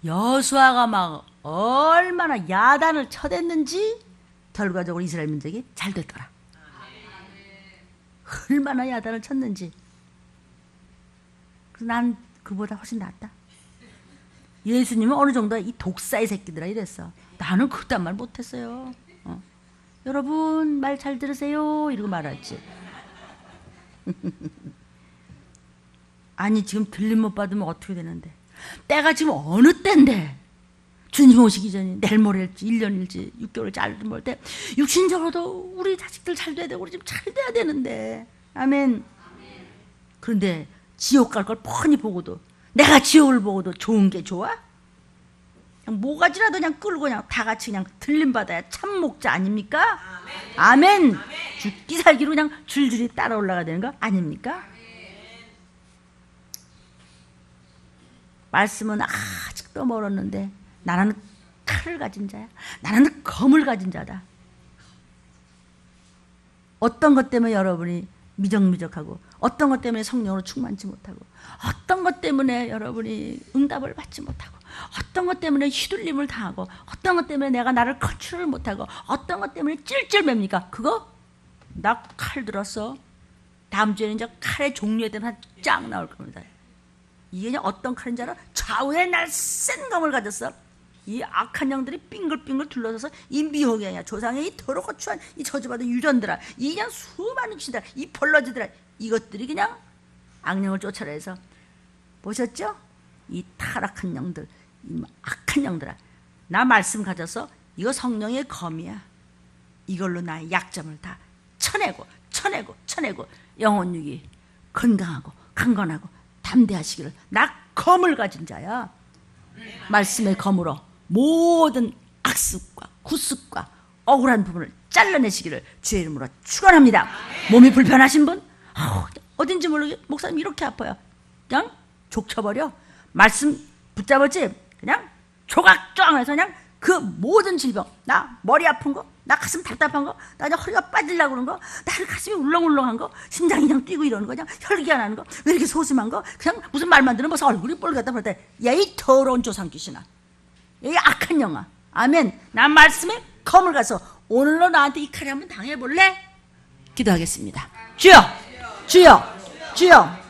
여호수아가 막 얼마나 야단을 쳐댔는지 결과적으로 이스라엘 민족이 잘 됐더라. 얼마나 야단을 쳤는지. 그래서 난 그보다 훨씬 낫다. 예수님은 어느 정도 이 독사의 새끼들아 이랬어. 나는 그딴 말 못했어요. 여러분 말 잘 들으세요 이러고 말하지. 아니 지금 들림 못 받으면 어떻게 되는데, 때가 지금 어느 때인데 주님 오시기 전에 내일 모레일지 1년일지 6개월일지 알도 모를 때 육신적으로도 우리 자식들 잘 돼야 되고 우리 집 잘 돼야 되는데. 아멘. 그런데 지옥 갈 걸 뻔히 보고도, 내가 지옥을 보고도 좋은 게 좋아? 그냥 모가지라도 그냥 끌고 그냥 다 같이 그냥 들림 받아야 참 목자 아닙니까? 아멘. 죽기 살기로 그냥 줄줄이 따라 올라가야 되는 거 아닙니까? 말씀은 아직도 멀었는데 나는 칼을 가진 자야. 나는 검을 가진 자다. 어떤 것 때문에 여러분이 미적미적하고, 어떤 것 때문에 성령으로 충만치 못하고, 어떤 것 때문에 여러분이 응답을 받지 못하고, 어떤 것 때문에 휘둘림을 당하고, 어떤 것 때문에 내가 나를 컨트롤을 못하고, 어떤 것 때문에 찔찔맵니까? 그거? 나 칼 들었어. 다음 주에는 이제 칼의 종류에 대한 쫙 나올 겁니다. 이게 그냥 어떤 칼인지 알아? 좌우에 날쌘 검을 가졌어. 이 악한 영들이 빙글빙글 둘러서서 이 미혹이 아니야. 조상의 이 더럽고 추한 이 저주받은 유전들아, 이 그냥 수많은 귀신들, 이 벌러지들아, 이것들이 그냥 악령을 쫓아내서, 보셨죠? 이 타락한 영들, 이 악한 영들아, 나 말씀 가져서 이거 성령의 검이야. 이걸로 나의 약점을 다 쳐내고 영혼 육이 건강하고 강건하고 담대하시기를. 나 검을 가진 자야. 말씀의 검으로 모든 악습과 구습과 억울한 부분을 잘라내시기를 주의 이름으로 축원합니다. 몸이 불편하신 분, 어딘지 모르게 목사님 이렇게 아파요. 그냥 족쳐버려. 말씀 붙잡았지? 그냥 조각조각해서 그냥 그 모든 질병, 나 머리 아픈 거, 나 가슴 답답한 거, 나 그냥 허리가 빠지려고 그러는 거, 나 가슴이 울렁울렁한 거, 심장이 그냥 뛰고 이러는 거, 그냥 혈기가 나는 거, 왜 이렇게 소심한 거, 그냥 무슨 말만 들으면 벌써 얼굴이 뻘겋다 그럴 때, 야 이 더러운 조상 귀신아, 이 악한 영아, 아멘. 난 말씀에 검을 가서 오늘로 나한테 이 칼이 한번 당해볼래? 기도하겠습니다. 주여, 주여, 주여.